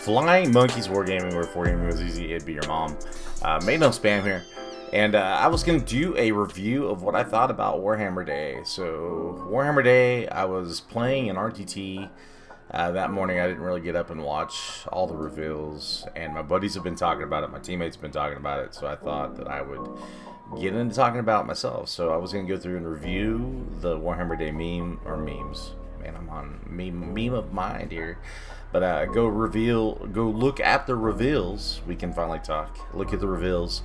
Flying Monkeys Wargaming, where wargaming was easy, it'd be your mom. Made no spam here. And I was going to do a review of what I thought about Warhammer Day. So, Warhammer Day, I was playing an RTT. That morning, I didn't really get up and watch all the reveals. And my buddies have been talking about it. My teammates have been talking about it. So, I thought that I would get into talking about it myself. So, I was going to go through and review the Warhammer Day memes. Man, I'm on meme of mind here. But go look at the reveals. We can finally talk. Look at the reveals.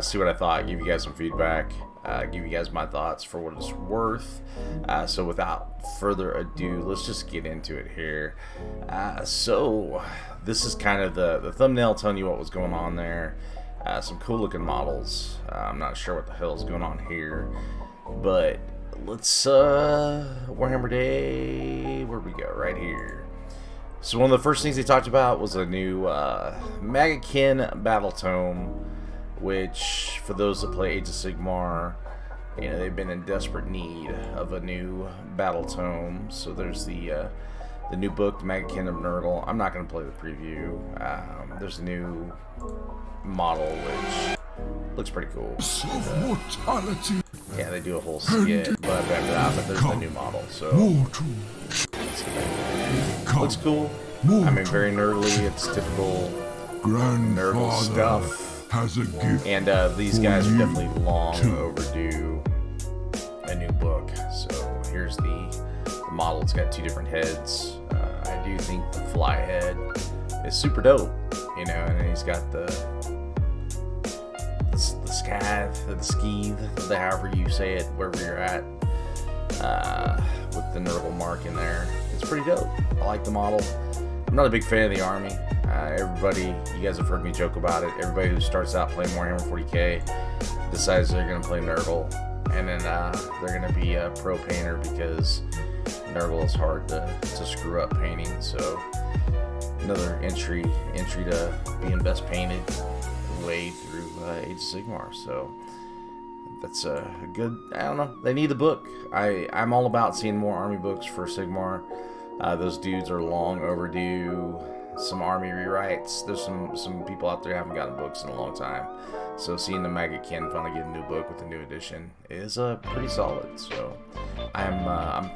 See what I thought. Give you guys some feedback. Give you guys my thoughts for what it's worth. So without further ado, let's just get into it here. So this is kind of the thumbnail telling you what was going on there. Some cool looking models. I'm not sure what the hell is going on here, but let's Warhammer Day. Where we go? Right here. So one of the first things they talked about was a new Megakin Battletome, which for those that play Age of Sigmar, you know, they've been in desperate need of a new Battletome. So there's the new book, Megakin of Nurgle. I'm not going to play the preview. There's a new model which looks pretty cool. Yeah, they do a whole skit, but there's a new model. So looks cool. I mean, very nerdly. It's typical Nurgle stuff. And these guys are definitely long overdue a new book. So here's the model. It's got two different heads. I do think the fly head is super dope, you know, and he's got the skeeve, however you say it, wherever you're at, with the Nurgle mark in there. It's pretty dope. I like the model. I'm not a big fan of the army. Everybody, you guys have heard me joke about it. Everybody who starts out playing Warhammer 40k decides they're going to play Nurgle, and then they're going to be a pro painter because Nurgle is hard to screw up painting. So another entry to being best painted way through Age of Sigmar. So that's a good. I don't know. They need the book. I'm all about seeing more army books for Sigmar. Those dudes are long overdue. Some army rewrites. There's some people out there who haven't gotten books in a long time. So seeing the Megakin finally get a new book with a new edition is pretty solid. So I'm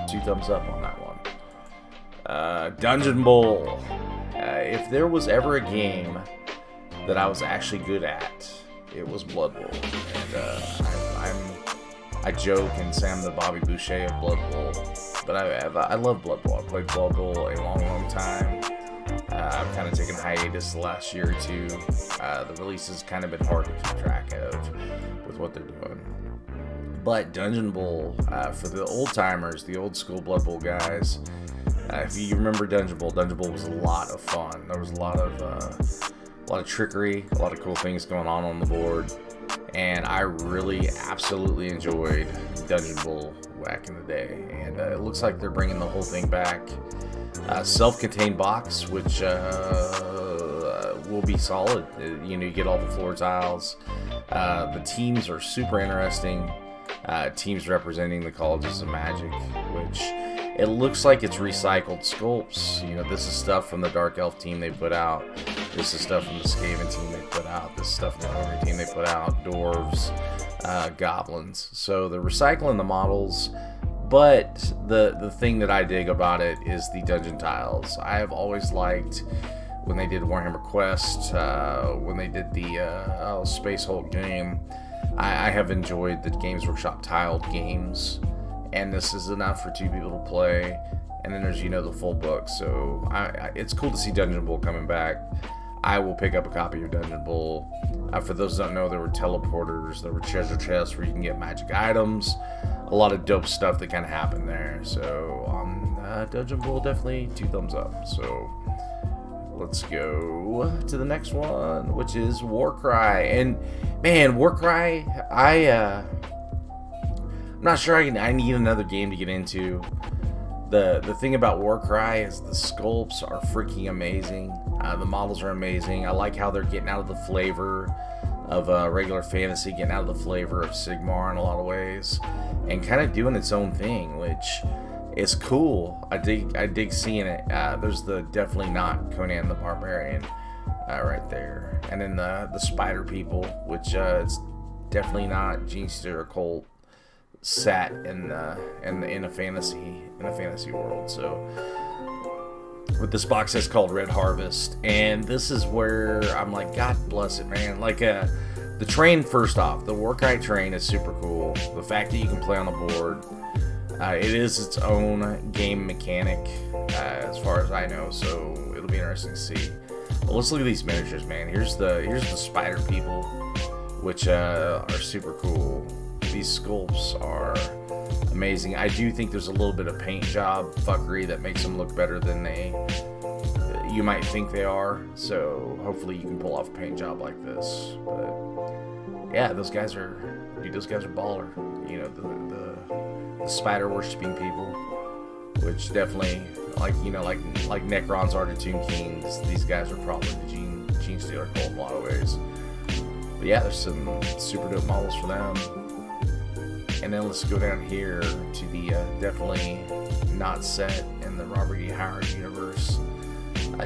2 thumbs up on that one. Dungeon Bowl. If there was ever a game that I was actually good at, it was Blood Bowl. And I joke and say I'm the Bobby Boucher of Blood Bowl, but I love Blood Bowl. I played Blood Bowl a long time. I've kind of taken hiatus the last year or two. The releases kind of been hard to keep track of with what they're doing. But Dungeon Bowl, for the old timers, the old school Blood Bowl guys, if you remember Dungeon Bowl was a lot of fun. There was a lot of trickery, a lot of cool things going on the board, and I really absolutely enjoyed Dungeon Bowl back in the day. And it looks like they're bringing the whole thing back. Self-contained box, which will be solid. You know, you get all the floor tiles. The teams are super interesting. Teams representing the colleges of magic, which it looks like it's recycled sculpts. You know, this is stuff from the Dark Elf team they put out. This is stuff from the Skaven team they put out. This is stuff from the Ogre team they put out. Dwarves, goblins. So they're recycling the models. But the thing that I dig about it is the dungeon tiles. I have always liked when they did Warhammer Quest, when they did the Space Hulk game. I have enjoyed the Games Workshop tiled games, and this is enough for 2 people to play. And then there's, you know, the full book. So it's cool to see Dungeon Bowl coming back. I will pick up a copy of Dungeon Bowl. For those that don't know, there were teleporters, there were treasure chests where you can get magic items. A lot of dope stuff that kind of happened there. So Dungeon Bowl, definitely 2 thumbs up. So let's go to the next one, which is Warcry. And man, Warcry, I'm not sure I need another game to get into. The thing about Warcry is the sculpts are freaking amazing. The models are amazing. I like how they're getting out of the flavor of regular fantasy, getting out of the flavor of Sigmar in a lot of ways, and kind of doing its own thing, which It's cool. I dig seeing it. There's the definitely not Conan the Barbarian right there, and then the spider people, which it's definitely not Gene Stealer Cult sat in a fantasy world. So with this box that's called Red Harvest, and this is where I'm like, God bless it, man. Like the train, first off, the Warcry train is super cool. The fact that you can play on the board, it is its own game mechanic, as far as I know. So it'll be interesting to see. But let's look at these miniatures, man. Here's the spider people, which are super cool. These sculpts are amazing. I do think there's a little bit of paint job fuckery that makes them look better than you might think they are. So hopefully you can pull off a paint job like this. But yeah, those guys are baller. You know, the spider worshipping people, which definitely, like Necrons are the Tomb Kings. These guys are probably the Gene Stealer Cult in a lot of ways. But yeah, there's some super dope models for them. And then let's go down here to the definitely not set in the Robert E. Howard universe.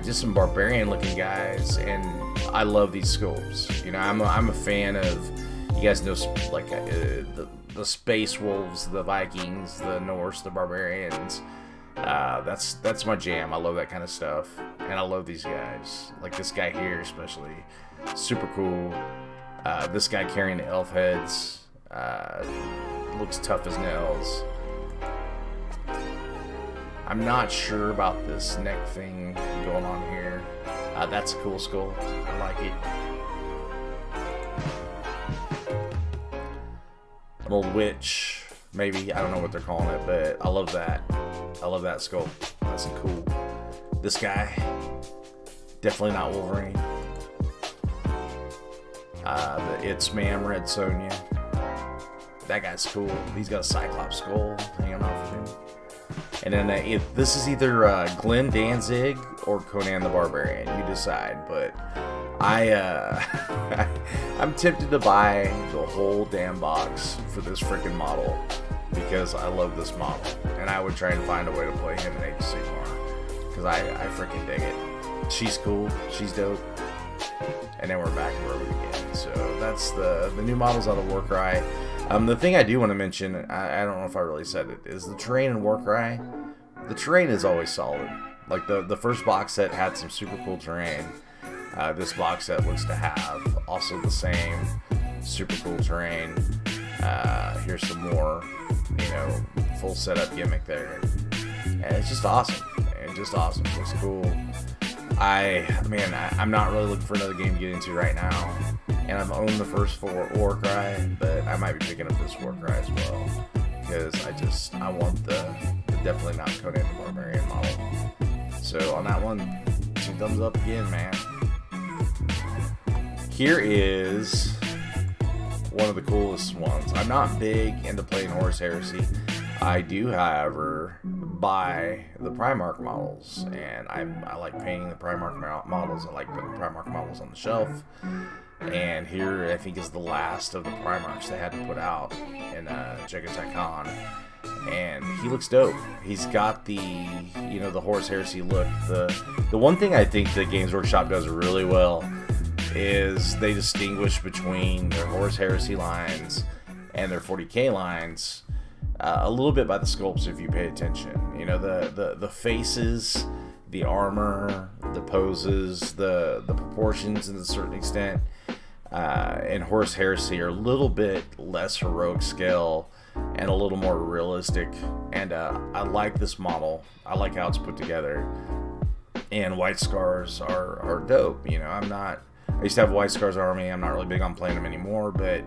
Just some barbarian looking guys, and I love these sculpts. You know, I'm a fan of, you guys know, like the Space Wolves, the Vikings, the Norse, the barbarians. That's my jam. I love that kind of stuff, and I love these guys. Like this guy here especially, super cool. This guy carrying the elf heads. Looks tough as nails. I'm not sure about this neck thing going on here. That's a cool skull. I like it. An old witch, maybe. I don't know what they're calling it, but I love that. I love that skull. That's cool. This guy, definitely not Wolverine. The It's Ma'am Red Sonja. That guy's cool. He's got a Cyclops skull hanging off of him. And then this is either Glenn Danzig or Conan the Barbarian. You decide. But I'm tempted to buy the whole damn box for this freaking model because I love this model, and I would try and find a way to play him in Age of Sigmar because I freaking dig it. She's cool. She's dope. And then we're back where we begin. So that's the new models out of Warcry. The thing I do want to mention, I don't know if I really said it, is the terrain in Warcry. The terrain is always solid. Like the first box set had some super cool terrain. This box set looks to have also the same super cool terrain. Here's some more, full setup gimmick there. And it's just awesome. It looks cool. I'm not really looking for another game to get into right now. And I've owned the first 4 Warcry, but I might be picking up this Warcry as well. Because I want the definitely not Conan the Barbarian model. So on that one, 2 thumbs up again, man. Here is one of the coolest ones. I'm not big into playing Horus Heresy. I do, however, buy the Primark models, and I like painting the Primark models. I like putting the Primark models on the shelf. And here, I think, is the last of the Primarks they had to put out in Jagatai Khan. And he looks dope. He's got the Horus Heresy look. The one thing I think that Games Workshop does really well is they distinguish between their Horus Heresy lines and their 40k lines a little bit by the sculpts if you pay attention. The faces, the armor, the poses, the proportions to a certain extent in Horus Heresy are a little bit less heroic scale and a little more realistic. And I like this model. I like how it's put together. And White Scars are dope. I used to have White Scars army. I'm not really big on playing him anymore, but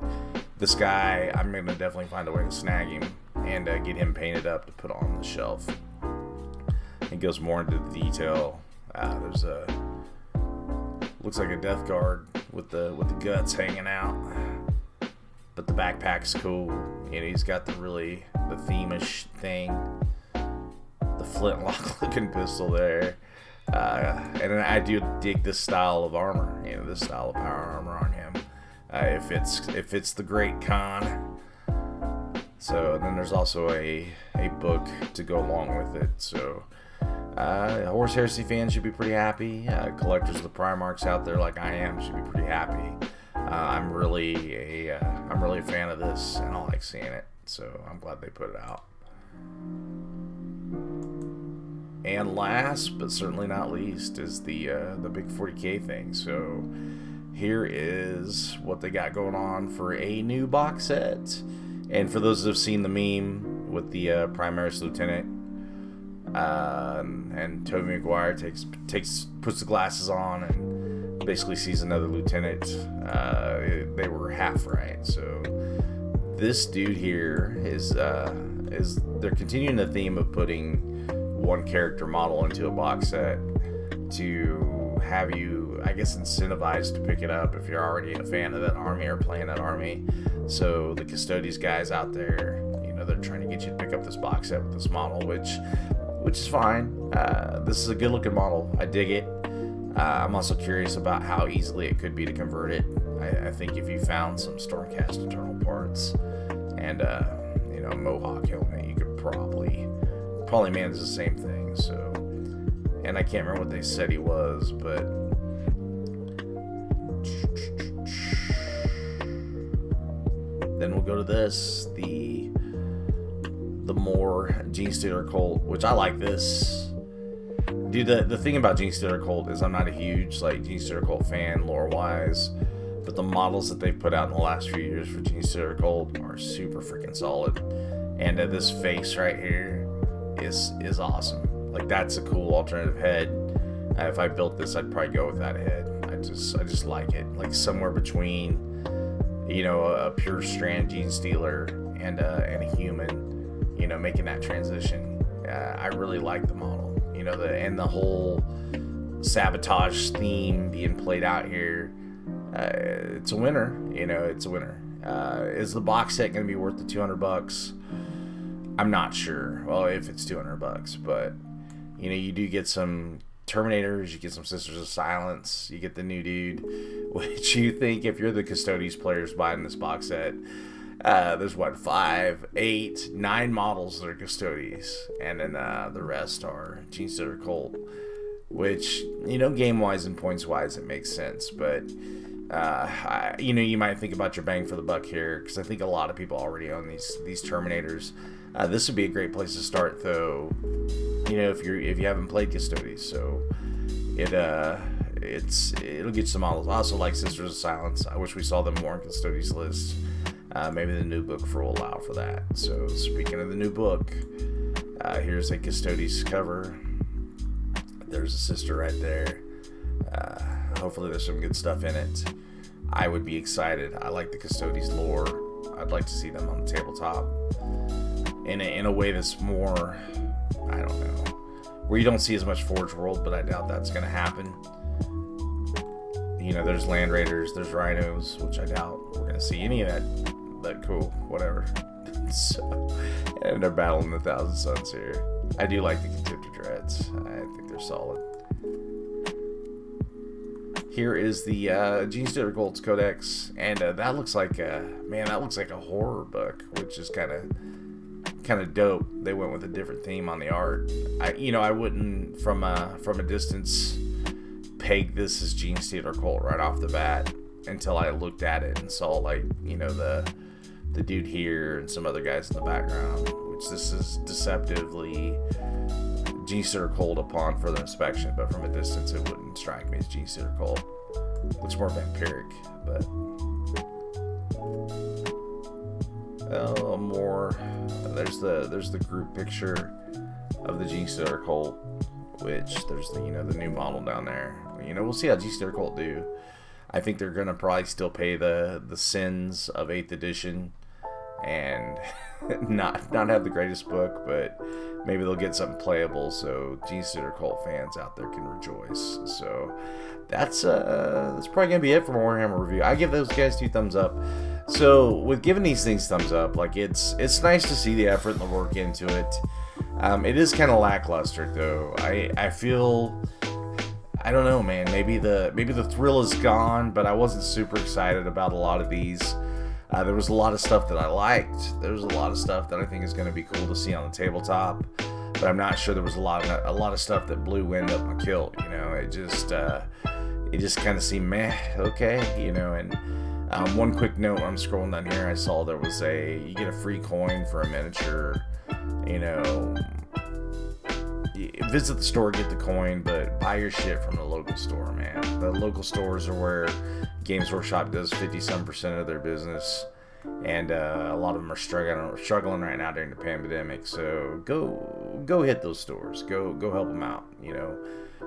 this guy, I'm going to definitely find a way to snag him and get him painted up to put on the shelf. It goes more into the detail. There's looks like a Death Guard with the guts hanging out, but the backpack's cool. He's got the theme-ish thing, the flintlock looking pistol there. And then I do dig this style of armor, this style of power armor on him. If it's the Great Khan So then there's also a book to go along with it. So Horse Heresy fans should be pretty happy. Collectors of the Primarks out there like I am should be pretty happy. I'm really a fan of this, and I like seeing it. So I'm glad they put it out. And last, but certainly not least, is the big 40K thing. So here is what they got going on for a new box set. And for those that have seen the meme with the Primaris Lieutenant and Tobey Maguire puts the glasses on and basically sees another lieutenant, they were half right. So this dude here is they're continuing the theme of putting one character model into a box set to have you, I guess, incentivized to pick it up if you're already a fan of that army or playing that army. So the Custodes guys out there, you know, they're trying to get you to pick up this box set with this model, which is fine. This is a good looking model. I dig it. I'm also curious about how easily it could be to convert it. I think if you found some Stormcast Eternal parts and you know, a Mohawk helmet, you could probably manage the same thing. So, and I can't remember what they said he was, but then we'll go to this, the more Genestealer Cult, which I like this. Dude, the thing about Genestealer Cult is I'm not a huge like Genestealer Cult fan lore wise, but the models that they've put out in the last few years for Genestealer Cult are super freaking solid. And this face right here is awesome. Like, that's a cool alternative head. If I built this, I'd probably go with that head. I just like it. Like somewhere between, you know, a pure strand Genestealer and a human, you know, making that transition. I really like the model. You know, the whole sabotage theme being played out here. It's a winner. You know, it's a winner. Is the box set going to be worth the $200? I'm not sure. Well, if it's $200, but you know, you do get some Terminators, you get some Sisters of Silence, you get the new dude, which you think if you're the Custodes players buying this box set, there's what, 5, 8, 9 models that are Custodes, and then the rest are Genestealer Cult, which, you know, game wise and points wise it makes sense, but you know, you might think about your bang for the buck here, because I think a lot of people already own these Terminators. This would be a great place to start, though. You know, if you haven't played Custodes, so it'll get you some models. I also like Sisters of Silence. I wish we saw them more on Custodes list. Maybe the new book will allow for that. So speaking of the new book, here's a Custodes cover. There's a sister right there. Hopefully there's some good stuff in it. I would be excited. I like the Custodes lore. I'd like to see them on the tabletop in a way that's more, I don't know, where you don't see as much Forge World, but I doubt that's going to happen. You know, there's Land Raiders, there's Rhinos, which I doubt we're going to see any of that, but cool, whatever. So, and they're battling the Thousand Suns here. I do like the Contemptor Dreads. I think they're solid. Here is the Genestealer Cult's Codex, and that looks like a horror book, which is kind of dope. They went with a different theme on the art. I wouldn't from a distance peg this as Genestealer Cult right off the bat until I looked at it and saw, like, you know, the dude here and some other guys in the background, which this is deceptively Genestealer Cult upon further inspection, but from a distance it wouldn't strike me as Genestealer Cult. Looks more vampiric, but more. There's the group picture of the Genestealer Cult, which there's the new model down there. You know, we'll see how Genestealer Cult do. I think they're gonna probably still pay the sins of 8th edition and not have the greatest book, but maybe they'll get something playable so Genestealer Cult fans out there can rejoice. So that's probably gonna be it for my Warhammer review. I give those guys 2 thumbs up. So with giving these things thumbs up, like, it's nice to see the effort and the work into it. It is kind of lackluster though. I feel, I don't know, man, maybe the thrill is gone, but I wasn't super excited about a lot of these. There was a lot of stuff that I liked. There was a lot of stuff that I think is going to be cool to see on the tabletop. But I'm not sure there was a lot of stuff that blew wind up my kilt. You know, it just kind of seemed meh, okay, you know. And one quick note, when I'm scrolling down here, I saw there was you get a free coin for a miniature. You know, you visit the store, get the coin, but buy your shit from the local store, man. The local stores are where Games Workshop does 57% of their business. And a lot of them are struggling right now during the pandemic. So go hit those stores. Go help them out. You know,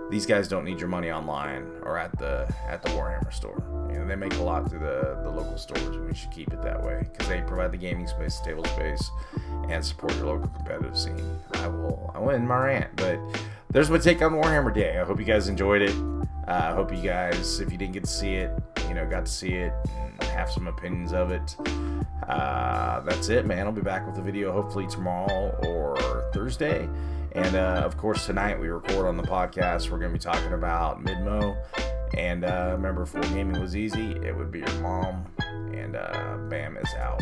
these guys don't need your money online or at the Warhammer store. You know, they make a lot through the local stores, and we should keep it that way because they provide the gaming space, the table space, and support your local competitive scene. I will end my rant, but there's my take on Warhammer Day. I hope you guys enjoyed it. I hope you guys, if you didn't get to see it, you know, got to see it and have some opinions of it. That's it, man. I'll be back with a video hopefully tomorrow or Thursday. And of course, tonight we record on the podcast. We're going to be talking about Midmo. And remember, if gaming was easy, it would be your mom. And Bam is out.